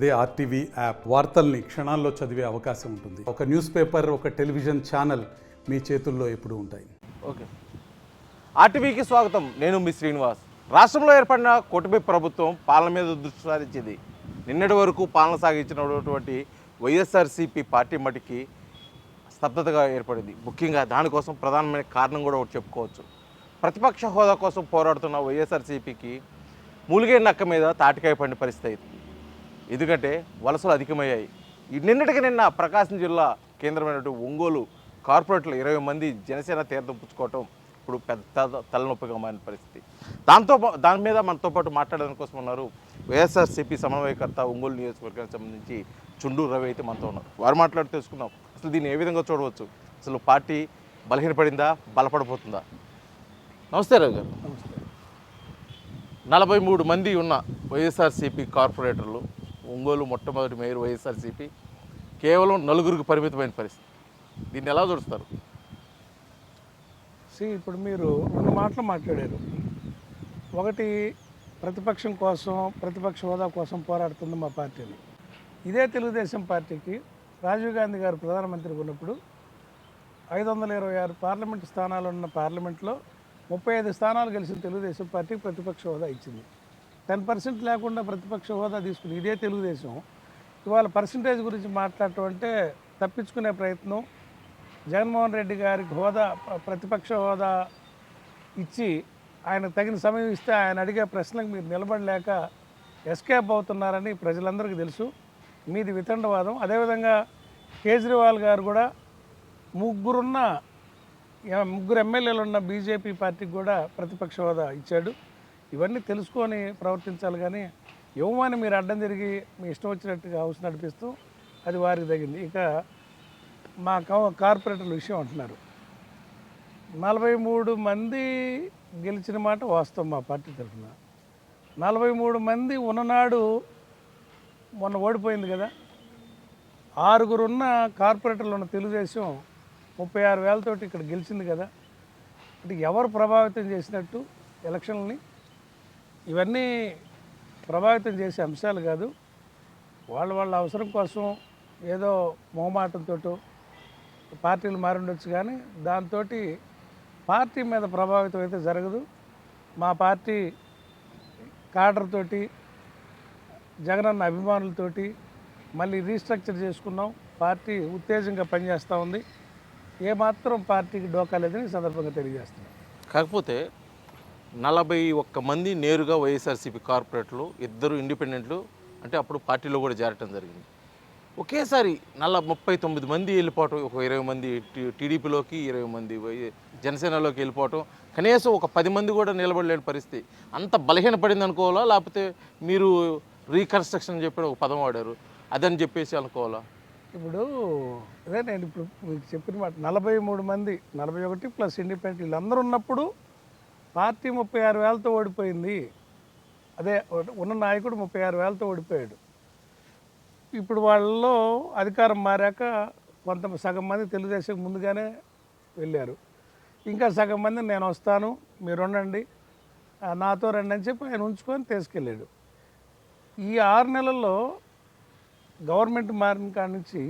అదే RTV app వార్తల్ని క్షణాల్లో చదివే అవకాశం ఉంటుంది. ఒక న్యూస్ పేపర్, ఒక టెలివిజన్ ఛానల్ మీ చేతుల్లో ఎప్పుడూ ఉంటాయి. ఓకే, ఆర్టీవీకి స్వాగతం. నేను మీ శ్రీనివాస్. రాష్ట్రంలో ఏర్పడిన కూటమి ప్రభుత్వం పాలన మీద దృష్టి సారించింది. నిన్నటి వరకు పాలన సాగించినటువంటి వైఎస్ఆర్సీపీ పార్టీ మటుకి స్తబ్దతగా ఏర్పడింది. ముఖ్యంగా దానికోసం ప్రధానమైన కారణం కూడా ఒకటి చెప్పుకోవచ్చు. ప్రతిపక్ష హోదా కోసం పోరాడుతున్న వైఎస్ఆర్సీపీకి మూలిగే నక్క మీద తాటికాయ పడిన పరిస్థితి. ఎందుకంటే వలసలు అధికమయ్యాయి. నిన్నటికి నిన్న ప్రకాశం జిల్లా కేంద్రమైనటువంటి ఒంగోలు కార్పొరేట్లు 20 మంది జనసేన తీర్థం పుచ్చుకోవటం ఇప్పుడు పెద్ద తలనొప్పిగా మారిన పరిస్థితి. దాని మీద మనతో పాటు మాట్లాడడానికి కోసం ఉన్నారు వైఎస్ఆర్సీపీ సమన్వయకర్త ఒంగోలు నియోజకవర్గానికి సంబంధించి చుండూరు రవి అయితే మనతో ఉన్నారు. వారు మాట్లాడి తెలుసుకుందాం అసలు దీన్ని ఏ విధంగా చూడవచ్చు, అసలు పార్టీ బలహీనపడిందా, బలపడిపోతుందా? నమస్తే రవి గారు. నమస్తే. 43 మంది ఉన్న వైఎస్ఆర్సీపీ కార్పొరేటర్లు, ఒంగోలు మొట్టమొదటి మేయర్ వైఎస్ఆర్సీపీ కేవలం 4గురికి పరిమితమైన పరిస్థితి. దీన్ని ఎలా చూస్తారు? ఇప్పుడు మీరు 2 మాటలు మాట్లాడారు. ఒకటి, ప్రతిపక్షం కోసం, ప్రతిపక్ష హోదా కోసం పోరాడుతుంది మా పార్టీని. ఇదే తెలుగుదేశం పార్టీకి రాజీవ్ గాంధీ గారు ప్రధానమంత్రిగా ఉన్నప్పుడు 526 పార్లమెంటు స్థానాలు ఉన్న పార్లమెంట్లో 35 స్థానాలు గెలిచిన తెలుగుదేశం పార్టీకి ప్రతిపక్ష హోదా ఇచ్చింది. 10% లేకుండా ప్రతిపక్ష హోదా తీసుకుని ఇదే తెలుగుదేశం ఇవాళ పర్సంటేజ్ గురించి మాట్లాడటం అంటే తప్పించుకునే ప్రయత్నం. జగన్మోహన్ రెడ్డి గారికి ప్రతిపక్ష హోదా ఇచ్చి ఆయనకు తగిన సమయం ఇస్తే ఆయన అడిగే ప్రశ్నలకు మీరు నిలబడలేక ఎస్కేప్ అవుతున్నారని ప్రజలందరికీ తెలుసు. మీది వితండవాదం. అదేవిధంగా కేజ్రీవాల్ గారు కూడా ముగ్గురు ఎమ్మెల్యేలు ఉన్న బీజేపీ పార్టీకి కూడా ప్రతిపక్ష హోదా ఇచ్చాడు. ఇవన్నీ తెలుసుకొని ప్రవర్తించాలి, కానీ యువమాని మీరు అడ్డం తిరిగి మీ ఇష్టం వచ్చినట్టుగా హౌస్ నడిపిస్తూ అది వారికి తగింది. ఇక మా కార్పొరేటర్ల విషయం అంటున్నారు. 43 మంది గెలిచిన మాట వాస్తవం. మా పార్టీ తరఫున 43 మంది ఉన్ననాడు మొన్న ఓడిపోయింది కదా. 6గురు ఉన్న కార్పొరేటర్లు ఉన్న తెలుగుదేశం 36,000 ఇక్కడ గెలిచింది కదా. అంటే ఎవరు ప్రభావితం చేసినట్టు ఎలక్షన్లని? ఇవన్నీ ప్రభావితం చేసే అంశాలు కాదు. వాళ్ళ అవసరం కోసం ఏదో మొహమాటంతో పార్టీలు మారుండొచ్చు, కానీ దాంతో పార్టీ మీద ప్రభావితం అయితే జరగదు. మా పార్టీ కాడర్ తోటి, జగనన్న అభిమానులతోటి మళ్ళీ రీస్ట్రక్చర్ చేసుకున్నాం. పార్టీ ఉత్తేజంగా పనిచేస్తూ ఉంది. ఏమాత్రం పార్టీకి డోకా లేదని సందర్భంగా తెలియజేస్తున్నాం. కాకపోతే 41 మంది నేరుగా వైఎస్ఆర్సీపీ కార్పొరేట్లు, 2 ఇండిపెండెంట్లు, అంటే అప్పుడు పార్టీలో కూడా చేరటం జరిగింది. ఒకేసారి 39 మంది వెళ్ళిపోవటం, ఒక 20 మంది టీడీపీలోకి, 20 మంది జనసేనలోకి వెళ్ళిపోవటం, కనీసం ఒక 10 మంది కూడా నిలబడలేని పరిస్థితి. అంత బలహీనపడింది అనుకోవాలా, లేకపోతే మీరు రీకన్స్ట్రక్షన్ చెప్పిన ఒక పదం వాడారు అదని చెప్పేసి అనుకోవాలా? ఇప్పుడు అదే నేను ఇప్పుడు మీకు చెప్పిన మాట, 43 మంది, 41 ప్లస్ ఇండిపెండెంట్ వీళ్ళందరూ ఉన్నప్పుడు పార్టీ 36,000తో ఓడిపోయింది. అదే ఉన్న నాయకుడు 36,000తో ఓడిపోయాడు. ఇప్పుడు వాళ్ళలో అధికారం మారాక సగం మంది తెలుగుదేశం ముందుగానే వెళ్ళారు. ఇంకా సగం మంది నేను వస్తాను, మీరు ఉండండి, నాతో రండి అని చెప్పి ఆయన ఉంచుకొని తీసుకెళ్ళాడు. ఈ 6 నెలల్లో గవర్నమెంట్ మారిన కాడి నుంచి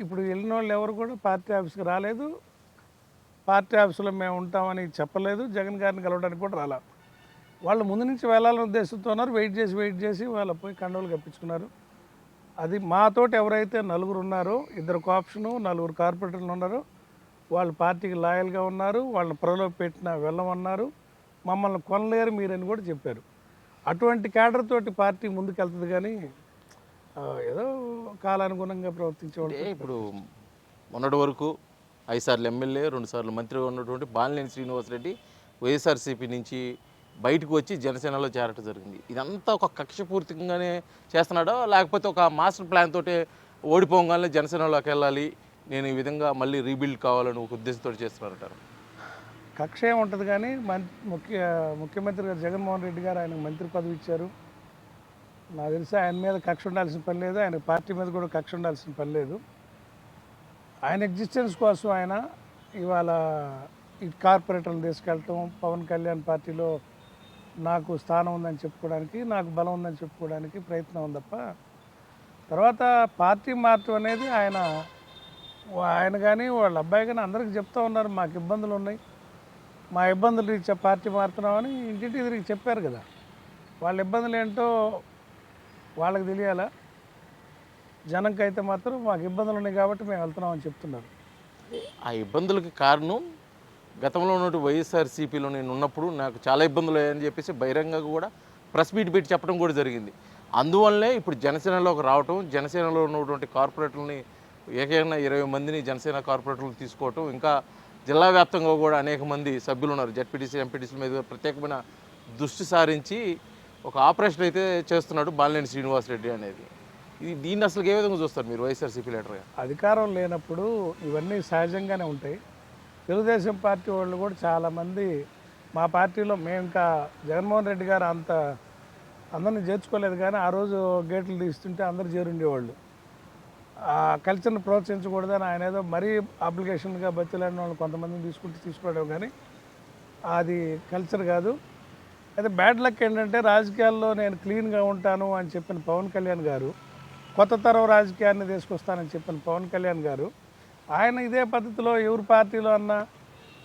ఇప్పుడు వెళ్ళిన వాళ్ళు ఎవరు కూడా పార్టీ ఆఫీస్కి రాలేదు. పార్టీ ఆఫీసులో మేము ఉంటామని చెప్పలేదు. జగన్ గారిని కలవడానికి కూడా రాలా. వాళ్ళు ముందు నుంచి వెళ్ళాలని ఉద్దేశంతో ఉన్నారు. వెయిట్ చేసి వాళ్ళు పోయి కండవలు కప్పించుకున్నారు. అది మాతోటి ఎవరైతే 4గురు ఉన్నారో, 2 కోఆప్షను, 4 కార్పొరేటర్లు ఉన్నారో వాళ్ళు పార్టీకి లాయల్గా ఉన్నారు. వాళ్ళని ప్రలోభ పెట్టిన వెళ్ళమన్నారు. మమ్మల్ని కొనలేరు మీరని కూడా చెప్పారు. అటువంటి క్యాడర్ తోటి పార్టీ ముందుకెళ్తుంది, కానీ ఏదో కాలానుగుణంగా ప్రవర్తించేవాళ్ళు. ఇప్పుడు మొన్నటి వరకు 5 సార్లు ఎమ్మెల్యే, 2 సార్లు మంత్రిగా ఉన్నటువంటి బాలినేని శ్రీనివాసరెడ్డి వైఎస్ఆర్సీపీ నుంచి బయటకు వచ్చి జనసేనలో చేరటం జరిగింది. ఇదంతా ఒక కక్షపూర్తికంగానే చేస్తున్నాడో, లేకపోతే ఒక మాస్టర్ ప్లాన్ తోటే ఓడిపోగానే జనసేనలోకి వెళ్ళాలి, నేను ఈ విధంగా మళ్ళీ రీబిల్డ్ కావాలని ఒక ఉద్దేశంతో చేస్తున్నారంటారు? కక్ష ఉంటుంది, కానీ ముఖ్యమంత్రి గారు జగన్మోహన్ రెడ్డి గారు ఆయనకు మంత్రి పదవి ఇచ్చారు. నాకు తెలిసి ఆయన మీద కక్ష ఉండాల్సిన పని లేదు, ఆయన పార్టీ మీద కూడా కక్ష ఉండాల్సిన పని లేదు. ఆయన ఎగ్జిస్టెన్స్ కోసం ఆయన ఇవాళ ఈ కార్పొరేటర్లు తీసుకెళ్ళటం, పవన్ కళ్యాణ్ పార్టీలో నాకు స్థానం ఉందని చెప్పుకోవడానికి, నాకు బలం ఉందని చెప్పుకోవడానికి ప్రయత్నం ఉంది తప్ప, తర్వాత పార్టీ మార్చడం అనేది ఆయన కానీ వాళ్ళ అబ్బాయి కానీ అందరికీ చెప్తూ ఉన్నారు, మాకు ఇబ్బందులు ఉన్నాయి, మా ఇబ్బందులు రీత్యా పార్టీ మారుతున్నామని ఇంటింటి తిరిగి చెప్పారు కదా. వాళ్ళ ఇబ్బందులు ఏంటో వాళ్ళకి తెలియాలా, జనంకి అయితే మాత్రం మాకు ఇబ్బందులు ఉన్నాయి కాబట్టి మేము వెళ్తున్నామని చెప్తున్నారు. ఆ ఇబ్బందులకి కారణం గతంలో ఉన్నట్టు వైఎస్ఆర్సీపీలో నేను ఉన్నప్పుడు నాకు చాలా ఇబ్బందులు అయ్యాయని చెప్పేసి బహిరంగంగా కూడా ప్రెస్ మీట్ పెట్టి చెప్పడం కూడా జరిగింది. అందువల్లే ఇప్పుడు జనసేనలోకి రావటం, జనసేనలో ఉన్నటువంటి కార్పొరేటర్లని ఏకైనా 20 మందిని జనసేన కార్పొరేటర్లు తీసుకోవటం, ఇంకా జిల్లా వ్యాప్తంగా కూడా అనేక మంది సభ్యులు ఉన్నారు. జెడ్పీటీసీ ఎంపీటీసీల మీద ప్రత్యేకమైన దృష్టి సారించి ఒక ఆపరేషన్ అయితే చేస్తున్నాడు బాలినేని శ్రీనివాసరెడ్డి అనేది. దీన్ని అసలు ఏ విధంగా చూస్తారు మీరు వైఎస్ఆర్సీపీ లీడర్గా? అధికారం లేనప్పుడు ఇవన్నీ సహజంగానే ఉంటాయి. తెలుగుదేశం పార్టీ వాళ్ళు కూడా చాలామంది మా పార్టీలో, మేము ఇంకా జగన్మోహన్ రెడ్డి గారు అందరిని చేర్చుకోలేదు, కానీ ఆ రోజు గేట్లు తీస్తుంటే అందరు చేరుండేవాళ్ళు. ఆ కల్చర్ని ప్రోత్సహించకూడదని ఆయన ఏదో మరీ అప్లికేషన్గా బతిలాడిన వాళ్ళు కొంతమందిని తీసుకోవడం, కానీ అది కల్చర్ కాదు. అయితే బ్యాడ్ లక్ ఏంటంటే రాజకీయాల్లో నేను క్లీన్గా ఉంటాను అని చెప్పిన పవన్ కళ్యాణ్ గారు, కొత్త తరం రాజకీయాన్ని తీసుకొస్తానని చెప్పిన పవన్ కళ్యాణ్ గారు, ఆయన ఇదే పద్ధతిలో ఎవరి పార్టీలో అన్నా,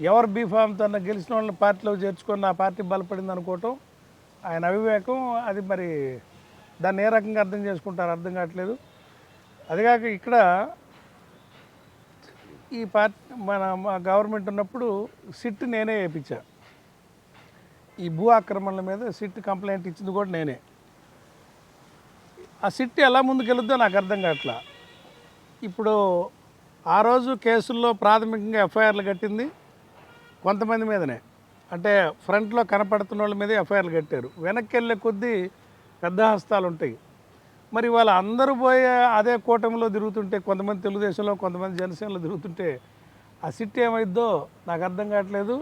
ఎవరు బీఫామ్తో అన్నా గెలిచిన వాళ్ళని పార్టీలో చేర్చుకొని ఆ పార్టీ బలపడింది అనుకోవటం ఆయన అవివేకం. అది మరి దాన్ని ఏ రకంగా అర్థం చేసుకుంటారో అర్థం కావట్లేదు. అదిగాక ఇక్కడ ఈ పార్టీ మా గవర్నమెంట్ ఉన్నప్పుడు సిట్ నేనే వేయించా. ఈ భూ ఆక్రమణల మీద సిట్ కంప్లైంట్ ఇచ్చింది కూడా నేనే. ఆ సిట్ ఎలా ముందుకెళ్ళుద్దో నాకు అర్థం కావట్లా. ఇప్పుడు ఆ రోజు కేసుల్లో ప్రాథమికంగా ఎఫ్ఐఆర్లు కట్టింది కొంతమంది మీదనే, అంటే ఫ్రంట్లో కనపడుతున్న వాళ్ళ మీద ఎఫ్ఐఆర్లు కట్టారు. వెనక్కి వెళ్ళే కొద్దీ పెద్ద హస్తాలు ఉంటాయి. మరి వాళ్ళ అందరూ పోయే అదే కూటమిలో తిరుగుతుంటే, కొంతమంది తెలుగుదేశంలో, కొంతమంది జనసేనలో తిరుగుతుంటే ఆ సిట్ ఏమైద్దో నాకు అర్థం కావట్లేదు.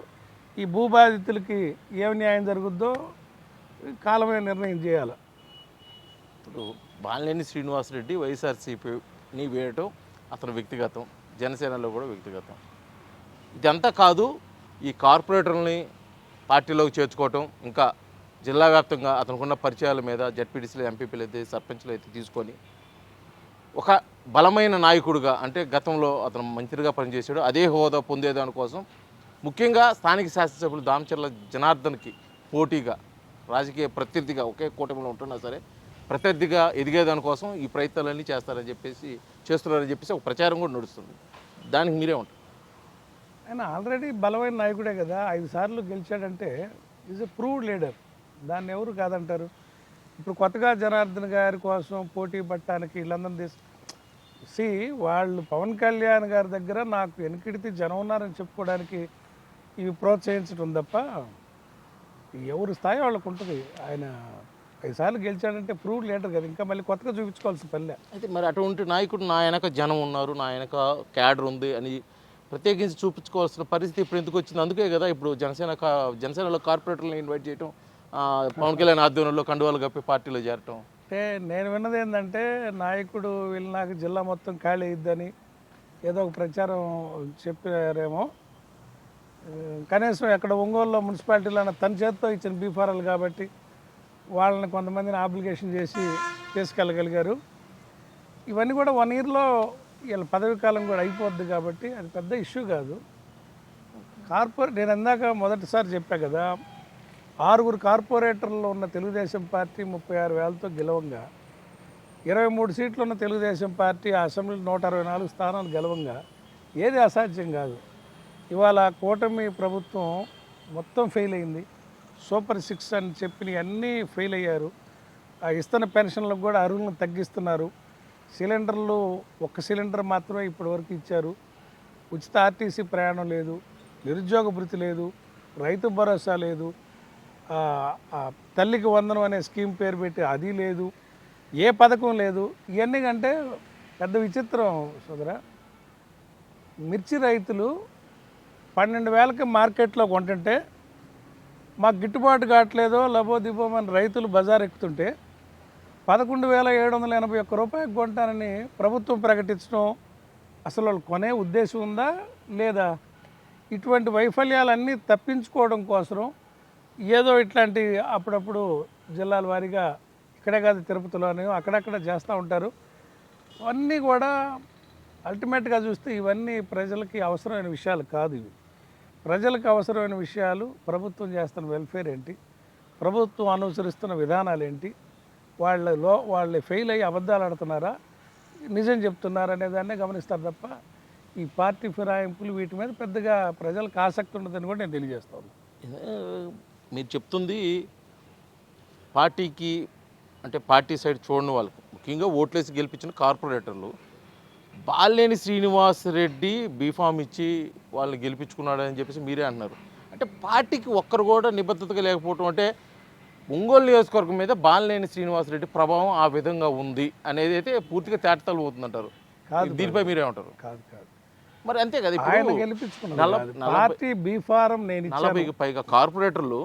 ఈ భూబాధితులకి ఏమి న్యాయం జరుగుద్దో కాలమే నిర్ణయం చేయాలి. ఇప్పుడు బాలినేని శ్రీనివాసరెడ్డి వైఎస్ఆర్సీపీని వేయటం అతను వ్యక్తిగతం, జనసేనలో కూడా వ్యక్తిగతం. ఇదంతా కాదు, ఈ కార్పొరేటర్లని పార్టీలోకి చేర్చుకోవటం, ఇంకా జిల్లా వ్యాప్తంగా అతనుకున్న పరిచయాల మీద జెడ్పీటీసీలు, ఎంపీపీలు అయితే, సర్పంచ్లు అయితే తీసుకొని ఒక బలమైన నాయకుడిగా, అంటే గతంలో అతను మంత్రిగా పనిచేశాడు, అదే హోదా పొందేదానికోసం ముఖ్యంగా స్థానిక శాసనసభ్యులు దామచర్ల జనార్దన్కి పోటీగా, రాజకీయ ప్రత్యర్థిగా, ఒకే కూటమిలో ఉంటున్నా సరే ప్రత్యర్థిగా ఎదిగేదానికోసం ఈ ప్రయత్నాలన్నీ చేస్తున్నారని చెప్పేసి ఒక ప్రచారం కూడా నడుస్తుంది. దానికి మీరే ఉంటారు. ఆయన ఆల్రెడీ బలమైన నాయకుడే కదా, 5 సార్లు గెలిచాడంటే ఈజ్ ఎ ప్రూవ్డ్ లీడర్, దాన్ని ఎవరు కాదంటారు. ఇప్పుడు కొత్తగా జనార్దన్ గారి కోసం పోటీ పట్టడానికి వీళ్ళందరినీ వాళ్ళు పవన్ కళ్యాణ్ గారి దగ్గర నాకు వెనుకిడితే జనం ఉన్నారని చెప్పుకోవడానికి ఇవి ప్రోత్సహించడం తప్ప ఎవరి స్థాయి వాళ్ళకు ఉంటుంది. ఆయన 5 సార్లు గెలిచాడంటే ప్రూవ్డ్ లీడర్ కదా, ఇంకా మళ్ళీ కొత్తగా చూపించుకోవాల్సిన పల్లె. అయితే మరి అటువంటి నాయకుడు నా వెనక జనం ఉన్నారు, నా వెనక క్యాడర్ ఉంది అని ప్రత్యేకించి చూపించుకోవాల్సిన పరిస్థితి ఇప్పుడు ఎందుకు వచ్చింది? అందుకే కదా ఇప్పుడు జనసేనలో కార్పొరేటర్లను ఇన్వైట్ చేయటం, పవన్ కళ్యాణ్ ఆధ్వర్యంలో కండువాలు కప్పి పార్టీలో చేరటం. అంటే నేను విన్నది ఏంటంటే, నాయకుడు వీళ్ళు నాకు జిల్లా మొత్తం ఖాళీ అయ్యిద్దని ఏదో ఒక ప్రచారం చెప్పారేమో. కనీసం ఎక్కడ ఒంగోలులో మున్సిపాలిటీలో తన చేతితో ఇచ్చిన బీఫారాలు కాబట్టి వాళ్ళని కొంతమందిని అప్లికేషన్ చేసి తీసుకెళ్ళగలిగారు. ఇవన్నీ కూడా 1 ఇయర్లో వీళ్ళ పదవి కాలం కూడా అయిపోద్ది కాబట్టి అది పెద్ద ఇష్యూ కాదు. నేను ఇందాక మొదటిసారి చెప్పా కదా, 6 కార్పొరేటర్లు ఉన్న తెలుగుదేశం పార్టీ 36,000తో గెలవంగా, 23 సీట్లు ఉన్న తెలుగుదేశం పార్టీ అసెంబ్లీలో 164 స్థానాలు గెలవంగా ఏది అసాధ్యం కాదు. ఇవాళ కూటమి ప్రభుత్వం మొత్తం ఫెయిల్ అయింది. సూపర్ 6 అని చెప్పినవి అన్నీ ఫెయిల్ అయ్యారు. ఆ ఇస్తున్న పెన్షన్లకు కూడా అర్హులను తగ్గిస్తున్నారు. సిలిండర్లు 1 సిలిండర్ మాత్రమే ఇప్పటివరకు ఇచ్చారు. ఉచిత ఆర్టీసీ ప్రయాణం లేదు, నిరుద్యోగ భృతి లేదు, రైతు భరోసా లేదు, తల్లికి వందనం అనే స్కీమ్ పేరు పెట్టి అది లేదు, ఏ పథకం లేదు. ఇవన్నీ కంటే పెద్ద విచిత్రం సోదరా, మిర్చి రైతులు 12,000కి మార్కెట్లో కొంటుంటే మాకు గిట్టుబాటు కావట్లేదో లబోదిబోమని రైతులు బజార్ ఎక్కుతుంటే 11,781 రూపాయలకు కొంటానని ప్రభుత్వం ప్రకటించడం అసలు వాళ్ళు కొనే ఉద్దేశం ఉందా లేదా? ఇటువంటి వైఫల్యాలన్నీ తప్పించుకోవడం కోసం ఏదో ఇట్లాంటి అప్పుడప్పుడు జిల్లాల వారీగా ఇక్కడే కాదు తిరుపతిలోనే అక్కడక్కడ చేస్తూ ఉంటారు. అవన్నీ కూడా అల్టిమేట్గా చూస్తే ఇవన్నీ ప్రజలకి అవసరమైన విషయాలు కాదు. ఇవి ప్రజలకు అవసరమైన విషయాలు, ప్రభుత్వం చేస్తున్న వెల్ఫేర్ ఏంటి, ప్రభుత్వం అనుసరిస్తున్న విధానాలు ఏంటి, వాళ్ళు ఫెయిల్ అయ్యి అబద్ధాలు ఆడుతున్నారా, నిజం చెప్తున్నారా అనే దాన్నే గమనిస్తారు తప్ప ఈ పార్టీ ఫిరాయింపులు వీటి మీద పెద్దగా ప్రజలకు ఆసక్తి ఉండదని కూడా నేను తెలియజేస్తాను. మీరు చెప్తుంది పార్టీకి అంటే పార్టీ సైడ్ చూడని వాళ్ళకు, ముఖ్యంగా ఓట్లేసి గెలిపించిన కార్పొరేటర్లు బాలినేని శ్రీనివాస్ రెడ్డి బీఫామ్ ఇచ్చి వాళ్ళని గెలిపించుకున్నాడు అని చెప్పేసి మీరే అంటున్నారు. అంటే పార్టీకి ఒక్కరు కూడా నిబద్ధతగా లేకపోవటం, అంటే ఒంగోలు నియోజకవర్గం మీద బాలినేని శ్రీనివాస్ రెడ్డి ప్రభావం ఆ విధంగా ఉంది అనేది అయితే పూర్తిగా తేటతలు అవుతుందంటారు. దీనిపై మీరేమంటారు? కాదు కాదు, మరి అంతే కదా, ఆయన గెలిపించుకున్నాడు. పార్టీ బీఫారం నేను 40కి పైగా కార్పొరేటర్లు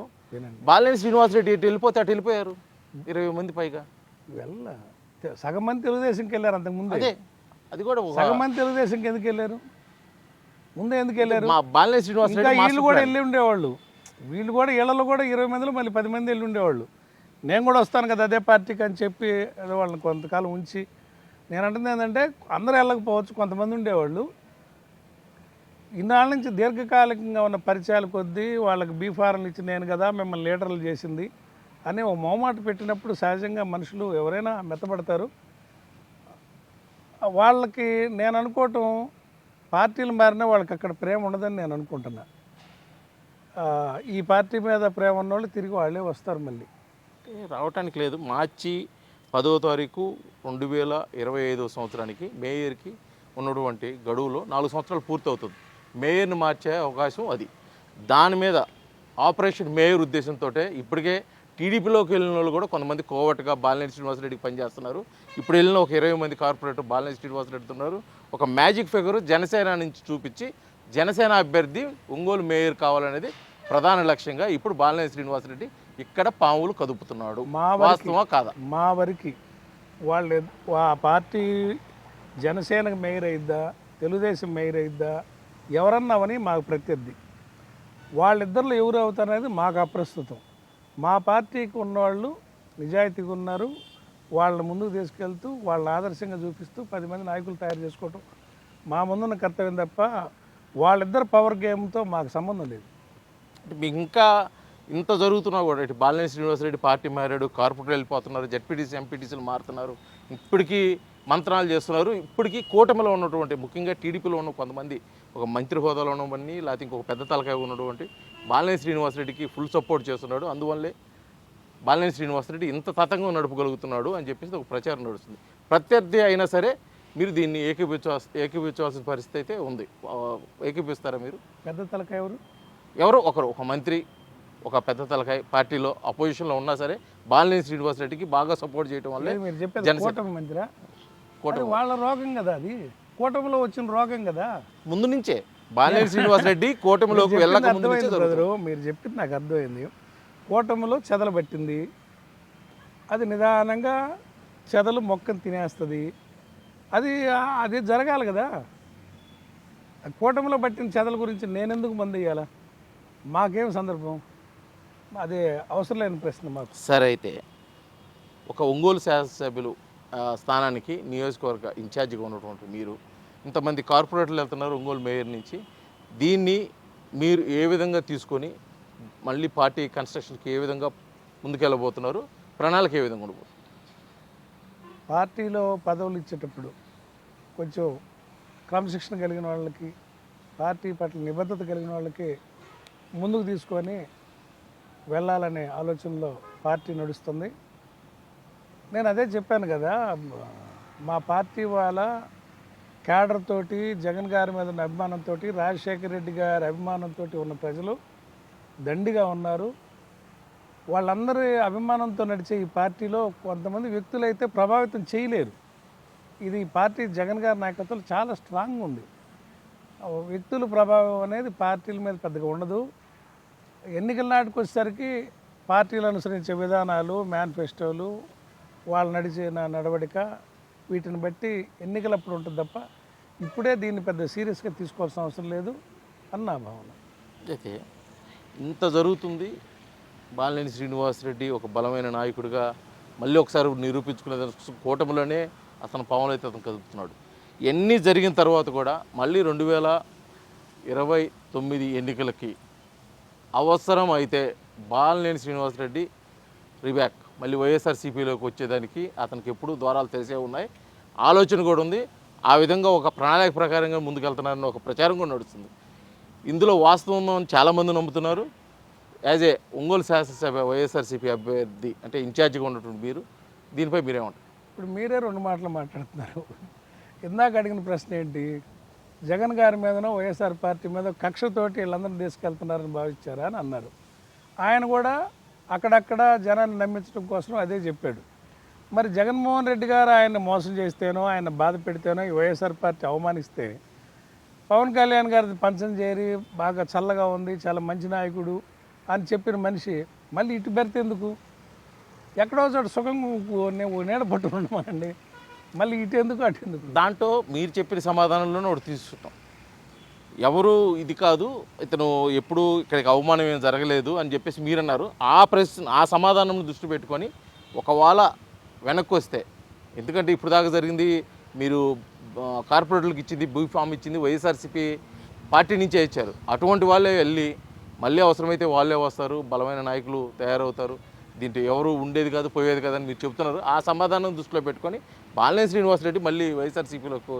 బాలినేని శ్రీనివాస్ రెడ్డి ఎటు వెళ్ళిపోతే అటు వెళ్ళిపోయారు. 20 మంది పైగా సగం మంది తెలుగుదేశంకి వెళ్ళారు. అంతకుముందు అదే అది కూడా సగం మంది తెలుగుదేశంకి ఎందుకు వెళ్ళారు, ముందే ఎందుకు వెళ్ళారు? బాలినేని శ్రీనివాస్ ఇంకా రెడ్డి వీళ్ళు కూడా వెళ్ళి ఉండేవాళ్ళు. వీళ్ళు కూడా ఇళ్లలో కూడా 20 మందిలో మళ్ళీ 10 మంది వెళ్ళి ఉండేవాళ్ళు. నేను కూడా వస్తాను కదా అదే పార్టీకి అని చెప్పి ఏదో వాళ్ళని కొంతకాలం ఉంచి, నేను అంటుంది ఏంటంటే అందరూ వెళ్ళకపోవచ్చు, కొంతమంది ఉండేవాళ్ళు. ఇన్నాళ్ళ నుంచి దీర్ఘకాలికంగా ఉన్న పరిచయాల కొద్దీ వాళ్ళకి బీఫార్లు ఇచ్చి నేను కదా మిమ్మల్ని లీడర్లు చేసింది అని ఒక మొహమాట పెట్టినప్పుడు సహజంగా మనుషులు ఎవరైనా మెత్తపడతారు. వాళ్ళకి నేను అనుకోవటం పార్టీలు మారినా వాళ్ళకి అక్కడ ప్రేమ ఉండదని నేను అనుకుంటున్నా. ఈ పార్టీ మీద ప్రేమ ఉన్నవాళ్ళు తిరిగి వాళ్ళే వస్తారు మళ్ళీ. రావటానికి లేదు. మార్చి 10వ తారీఖు 2025 సంవత్సరానికి మేయర్కి ఉన్నటువంటి గడువులో 4 సంవత్సరాలు పూర్తి అవుతుంది. మేయర్ని మార్చే అవకాశం అది. దాని మీద ఆపరేషన్ మేయర్ ఉద్దేశంతో ఇప్పటికే టీడీపీలోకి వెళ్ళిన వాళ్ళు కూడా కొంతమంది కోవట్గా బాలినేని శ్రీనివాసరెడ్డికి పనిచేస్తున్నారు. ఇప్పుడు వెళ్ళిన ఒక 20 మంది కార్పొరేటర్ బాలినేని శ్రీనివాసరెడ్డి ఉన్నారు. ఒక మ్యాజిక్ ఫిగర్ జనసేన నుంచి చూపించి జనసేన అభ్యర్థి ఒంగోలు మేయర్ కావాలనేది ప్రధాన లక్ష్యంగా ఇప్పుడు బాలినేని శ్రీనివాసరెడ్డి ఇక్కడ పాములు కదుపుతున్నాడు. వాస్తవమా కాదా? మా వరకు వాళ్ళు ఆ పార్టీ జనసేనకు మేయర్ అయిద్దా, తెలుగుదేశం మేయర్ అయిద్దా, ఎవరన్నావని మాకు ప్రత్యర్థి. వాళ్ళిద్దరిలో ఎవరు అవుతారనేది మాకు అప్రస్తుతం. మా పార్టీకి ఉన్నవాళ్ళు నిజాయితీగా ఉన్నారు. వాళ్ళని ముందుకు తీసుకెళ్తూ వాళ్ళని ఆదర్శంగా చూపిస్తూ 10 మంది నాయకులు తయారు చేసుకోవటం మా ముందున్న కర్తవ్యం తప్ప వాళ్ళిద్దరు పవర్ గేమ్తో మాకు సంబంధం లేదు. మీకు ఇంకా ఇంత జరుగుతున్నా కూడా ఇటు బాలినేని శ్రీనివాసరెడ్డి పార్టీ మారాడు, కార్పొరేటర్ వెళ్ళిపోతున్నారు, జెడ్పీటీసీ ఎంపీటీసీలు మారుతున్నారు, ఇప్పటికీ మంత్రాలు చేస్తున్నారు. ఇప్పటికీ కూటమిలో ఉన్నటువంటి ముఖ్యంగా టీడీపీలో ఉన్న కొంతమంది ఒక మంత్రి హోదాలో ఉన్నవన్నీ లేకపోతే ఇంకొక పెద్ద తలకాయ ఉన్నటువంటి బాలినేని శ్రీనివాసరెడ్డికి ఫుల్ సపోర్ట్ చేస్తున్నాడు. అందువల్లే బాలినేని శ్రీనివాసరెడ్డి ఇంత తతంగం నడుపుగలుగుతున్నాడు అని చెప్పేసి ఒక ప్రచారం నడుస్తుంది. ప్రత్యర్థి అయినా సరే మీరు దీన్ని ఏకీపించాల్సిన పరిస్థితి అయితే ఉంది. ఏకీపిస్తారా మీరు? పెద్ద తలకాయ ఎవరో ఒకరు, ఒక మంత్రి, ఒక పెద్ద తలకాయ పార్టీలో అపోజిషన్లో ఉన్నా సరే బాలినేని శ్రీనివాసరెడ్డికి బాగా సపోర్ట్ చేయడం వల్లే మీరు చెప్పేది కూటమి మంత్రి వాళ్ళ రోగం కదా, అది కూటమిలో వచ్చిన రోగం కదా. ముందు నుంచే బాలినేని శ్రీనివాసరెడ్డి కూటమిలోకి వెళ్ళక ముందు నుంచే మీరు చెప్పింది నాకు అర్థమైంది. కూటమిలో చెదలు పట్టింది, అది నిదానంగా చెదలు మొక్కను తినేస్తుంది. అది జరగాలి కదా. కూటమిలో పట్టిన చెదల గురించి నేనెందుకు మందు ఇవ్వాలా? మాకేం సందర్భం? అదే అవసరం లేని ప్రశ్న మాకు. సరే, అయితే ఒక ఒంగోలు శాసనసభ్యులు స్థానానికి నియోజకవర్గ ఇన్ఛార్జిగా ఉన్నటువంటి మీరు ఇంతమంది కార్పొరేటర్లు వెళ్తున్నారు ఒంగోలు మేయర్ నుంచి, దీన్ని మీరు ఏ విధంగా తీసుకొని మళ్ళీ పార్టీ కన్స్ట్రక్షన్కి ఏ విధంగా ముందుకెళ్ళబోతున్నారు? ప్రణాళిక ఏ విధంగా ఉండబోతుంది? పార్టీలో పదవులు ఇచ్చేటప్పుడు కొంచెం క్రమశిక్షణ కలిగిన వాళ్ళకి, పార్టీ పట్ల నిబద్ధత కలిగిన వాళ్ళకి ముందుకు తీసుకొని వెళ్ళాలనే ఆలోచనలో పార్టీ నడుస్తుంది. నేను అదే చెప్పాను కదా, మా పార్టీ వాళ్ళ క్యాడర్ తోటి, జగన్ గారి మీద ఉన్న అభిమానంతో, రాజశేఖర రెడ్డి గారి అభిమానంతో ఉన్న ప్రజలు దండిగా ఉన్నారు. వాళ్ళందరి అభిమానంతో నడిచే ఈ పార్టీలో కొంతమంది వ్యక్తులైతే ప్రభావితం చేయలేరు. ఇది పార్టీ జగన్ గారి నాయకత్వం చాలా స్ట్రాంగ్ ఉంది. వ్యక్తుల ప్రభావం అనేది పార్టీల మీద పెద్దగా ఉండదు. ఎన్నికల నాటికి వచ్చేసరికి పార్టీలు అనుసరించే విధానాలు, మేనిఫెస్టోలు, వాళ్ళు నడిచిన నడవడిక, వీటిని బట్టి ఎన్నికలప్పుడు ఉంటుంది తప్ప ఇప్పుడే దీన్ని పెద్ద సీరియస్గా తీసుకోవాల్సిన అవసరం లేదు అన్న భావన. అయితే ఇంత జరుగుతుంది, బాలినేని శ్రీనివాసరెడ్డి ఒక బలమైన నాయకుడిగా మళ్ళీ ఒకసారి నిరూపించుకునే కూటమిలోనే అతను పావులు అయితే అతను కదుపుతున్నాడు. ఎన్ని జరిగిన తర్వాత కూడా మళ్ళీ 2029 ఎన్నికలకి అవసరం అయితే బాలినేని శ్రీనివాసరెడ్డి రిబ్యాక్ మళ్ళీ వైఎస్ఆర్సీపీలోకి వచ్చేదానికి అతనికి ఎప్పుడూ ద్వారాలు తెరిసే ఉన్నాయి, ఆలోచన కూడా ఉంది. ఆ విధంగా ఒక ప్రణాళిక ప్రకారంగా ముందుకెళ్తున్నారని ఒక ప్రచారం కూడా నడుస్తుంది. ఇందులో వాస్తవం ఉందని చాలామంది నమ్ముతున్నారు. యాజ్ ఏ ఒంగోలు శాసనసభ వైఎస్ఆర్సీపీ అభ్యర్థి అంటే ఇన్ఛార్జిగా ఉన్నటువంటి మీరు దీనిపై మీరేమంటారు? ఇప్పుడు మీరే రెండు మాటలు మాట్లాడుతున్నారు. ఇందాక అడిగిన ప్రశ్న ఏంటి, జగన్ గారి మీదనో వైఎస్ఆర్ పార్టీ మీద కక్షతోటి వీళ్ళందరినీ తీసుకెళ్తున్నారని భావించారా అని అన్నారు. ఆయన కూడా అక్కడక్కడ జనాన్ని నమ్మించడం కోసం అదే చెప్పాడు. మరి జగన్మోహన్ రెడ్డి గారు ఆయన మోసం చేస్తేనో ఆయన బాధ పెడితేనో ఈ వైఎస్ఆర్ పార్టీ అవమానిస్తే పవన్ కళ్యాణ్ గారి పంచం చేరి బాగా చల్లగా ఉంది, చాలా మంచి నాయకుడు అని చెప్పిన మనిషి మళ్ళీ ఇటు పెడితేందుకు? ఎక్కడో చోట సుఖంగా నీడ పట్టుకున్నామండి, మళ్ళీ ఇటు ఎందుకు అటు ఎందుకు? దాంట్లో మీరు చెప్పిన సమాధానంలోనే ఒకటి తీసుకుంటాం. ఎవరు ఇది కాదు, ఇతను ఎప్పుడు ఇక్కడికి అవమానం ఏం జరగలేదు అని చెప్పేసి మీరన్నారు. ఆ ప్రశ్న ఆ సమాధానం దృష్టి పెట్టుకొని ఒకవేళ వెనక్కి వస్తే, ఎందుకంటే ఇప్పుడు దాకా జరిగింది మీరు కార్పొరేటర్లకు ఇచ్చింది, భూ ఫామ్ ఇచ్చింది వైఎస్ఆర్సీపీ పార్టీ నుంచే ఇచ్చారు. అటువంటి వాళ్ళే వెళ్ళి మళ్ళీ అవసరమైతే వాళ్ళే వస్తారు, బలమైన నాయకులు తయారవుతారు, దీంట్లో ఎవరు ఉండేది కాదు పోయేది కాదని మీరు చెప్తున్నారు. ఆ సమాధానం దృష్టిలో పెట్టుకొని బాలినేని శ్రీనివాసరెడ్డి మళ్ళీ వైఎస్ఆర్సీపీలోకి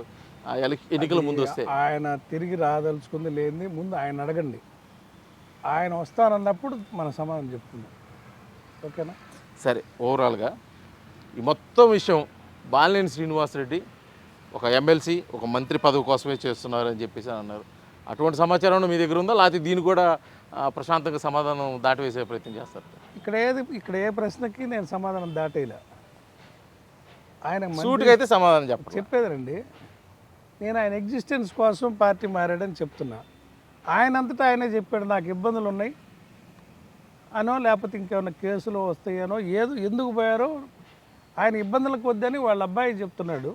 ఎన్నికల ముందు వస్తే ఆయన తిరిగి రాదలుచుకుంది లేని ముందు ఆయన అడగండి. ఆయన వస్తానన్నప్పుడు మన సమాధానం చెప్తున్నాం. ఓకేనా? సరే, ఓవరాల్గా ఈ మొత్తం విషయం బాలినేని శ్రీనివాసరెడ్డి ఒక ఎమ్మెల్సీ ఒక మంత్రి పదవి కోసమే చేస్తున్నారని చెప్పేసి అన్నారు. అటువంటి సమాచారం మీ దగ్గర ఉందా, లేకపోతే దీన్ని కూడా ప్రశాంతంగా సమాధానం దాటివేసే ప్రయత్నం చేస్తారు? ఇక్కడ ఏ ప్రశ్నకి నేను సమాధానం దాటేలా. ఆయన సూటిగా అయితే సమాధానం చెప్పేదండి. నేను ఆయన ఎగ్జిస్టెన్స్ కోసం పార్టీ మారాడని చెప్తున్నా. ఆయన అంతటా ఆయనే చెప్పాడు నాకు ఇబ్బందులు ఉన్నాయి అనో, లేకపోతే ఇంకేమైనా కేసులు వస్తాయనో, ఎందుకు పోయారో ఆయన ఇబ్బందులకు వద్దని వాళ్ళ అబ్బాయి చెప్తున్నాడు.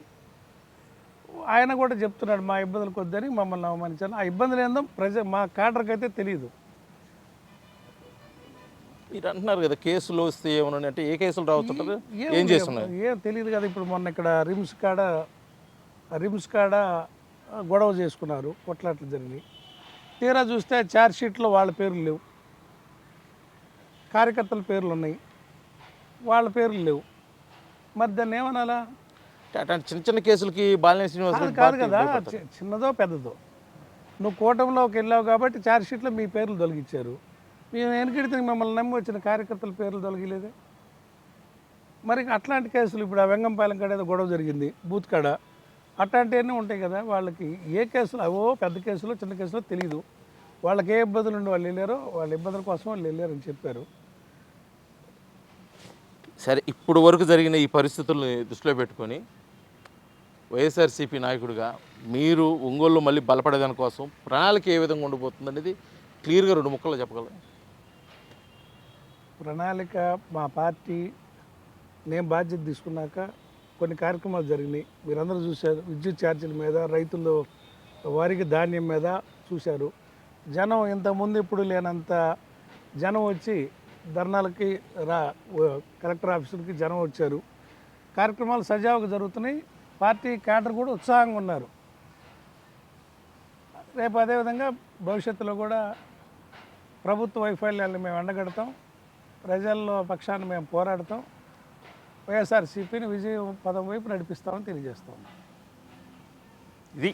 ఆయన కూడా చెప్తున్నాడు మా ఇబ్బందులకు వద్దని మమ్మల్ని అవమానించాను. ఆ ఇబ్బందులు ఏందో మా కాడర్కి అయితే తెలియదు. మీరు అంటున్నారు కదా కేసులు వస్తే ఏమన్నా అంటే, ఏ కేసులు రావుతుంటారు, ఏం చేస్తున్నారు ఏం తెలియదు కదా. ఇప్పుడు మొన్న ఇక్కడ రిమ్స్ కాడ గొడవ చేసుకున్నారు, కొట్లాట్లు జరిగినాయి. తీరా చూస్తే ఛార్జ్ షీట్లో వాళ్ళ పేర్లు లేవు, కార్యకర్తల పేర్లు ఉన్నాయి, వాళ్ళ పేర్లు లేవు. మరి దాన్ని ఏమనాలా? అట్లాంటి చిన్న చిన్న కేసులకి బాలినేని శ్రీనివాసరెడ్డి కాదు కదా, చిన్నదో పెద్దదో. నువ్వు కూటమిలోకి వెళ్ళావు కాబట్టి ఛార్జ్ షీట్లో మీ పేర్లు తొలగించారు. మేము వెనకడితే మిమ్మల్ని నమ్మి వచ్చిన కార్యకర్తల పేర్లు తొలగిలేదే. మరి అట్లాంటి కేసులు ఇప్పుడు ఆ వెంగంపాలెం కాడ ఏదో గొడవ జరిగింది బూత్ కాడ, అట్లాంటివన్నీ ఉంటాయి కదా. వాళ్ళకి ఏ కేసులు అవో పెద్ద కేసులో చిన్న కేసులో తెలియదు. వాళ్ళకి ఏ ఇబ్బందులు ఉండి వాళ్ళు వెళ్ళారో వాళ్ళ ఇబ్బందుల కోసం వాళ్ళు వెళ్ళారని చెప్పారు. సరే, ఇప్పుడు వరకు జరిగిన ఈ పరిస్థితుల్ని దృష్టిలో పెట్టుకొని వైఎస్ఆర్సీపీ నాయకుడిగా మీరు ఒంగోలులో మళ్ళీ బలపడేదాని కోసం ప్రణాళిక ఏ విధంగా ఉండబోతుంది అనేది క్లియర్గా 2 ముక్కల్లో చెప్పగలరు? ప్రణాళిక మా పార్టీ నేను బాధ్యత తీసుకున్నాక కొన్ని కార్యక్రమాలు జరిగినాయి, మీరందరూ చూశారు. విద్యుత్ ఛార్జీల మీద, రైతుల్లో వారికి ధాన్యం మీద చూశారు. జనం ఇంతకుముందు ఇప్పుడు లేనంత జనం వచ్చి ధర్నాలకి కలెక్టర్ ఆఫీసులకి జనం వచ్చారు. కార్యక్రమాలు సజావుగా జరుగుతున్నాయి. పార్టీ క్యాడర్ కూడా ఉత్సాహంగా ఉన్నారు. రేపు అదేవిధంగా భవిష్యత్తులో కూడా ప్రభుత్వ వైఫల్యాలను మేము ఎండగడతాం, ప్రజల్లో పక్షాన్ని మేము పోరాడతాం, వైఎస్ఆర్సీపీని విజయం పదం వైపు నడిపిస్తామని తెలియజేస్తాం. ఇది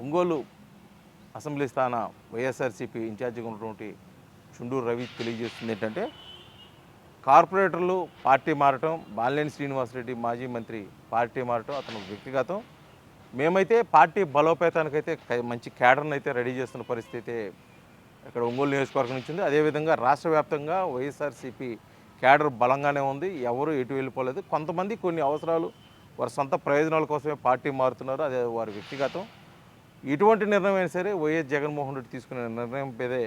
ఒంగోలు అసెంబ్లీ స్థాన వైఎస్ఆర్సీపీ ఇన్ఛార్జిగా ఉన్నటువంటి చుండూరు రవి తెలియజేస్తుంది ఏంటంటే, కార్పొరేటర్లు పార్టీ మారటం, బాలినేని శ్రీనివాసరెడ్డి మాజీ మంత్రి పార్టీ మారటం అతను వ్యక్తిగతం. మేమైతే పార్టీ బలోపేతానికైతే మంచి క్యాడర్ని అయితే రెడీ చేస్తున్న పరిస్థితి ఇక్కడ ఒంగోలు నియోజకవర్గం నుంచి ఉంది. అదేవిధంగా రాష్ట్ర వ్యాప్తంగా వైఎస్ఆర్సీపీ క్యాడర్ బలంగానే ఉంది, ఎవరు ఎటు వెళ్ళిపోలేదు. కొంతమంది కొన్ని అవసరాలు వారి సొంత ప్రయోజనాల కోసమే పార్టీ మారుతున్నారు, అదే వారి వ్యక్తిగతం. ఇటువంటి నిర్ణయం అయినా సరే వైఎస్ జగన్మోహన్ రెడ్డి తీసుకునే నిర్ణయం మీదే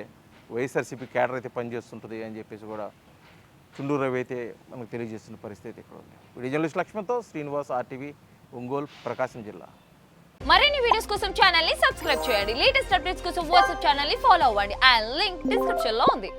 వైఎస్ఆర్సీపీ క్యాడర్ అయితే పనిచేస్తుంటుంది అని చెప్పేసి కూడా చుండూరు రవి అయితే మనకు తెలియజేస్తున్న పరిస్థితి ఇక్కడ ఉంది. వీడియో జర్నలిస్ట్ లక్ష్మణ్తో శ్రీనివాస్, RTV, ఒంగోలు, ప్రకాశం జిల్లా. మరిన్ని వీడియోస్ కోసం ఛానల్ ని సబ్స్క్రైబ్ చేయండి. లేటెస్ట్ అప్డేట్స్ కోసం వాట్సాప్ ఛానల్ ని ఫాలో అవ్వండి. అండ్ లింక్ డిస్క్రిప్షన్ లో ఉంది.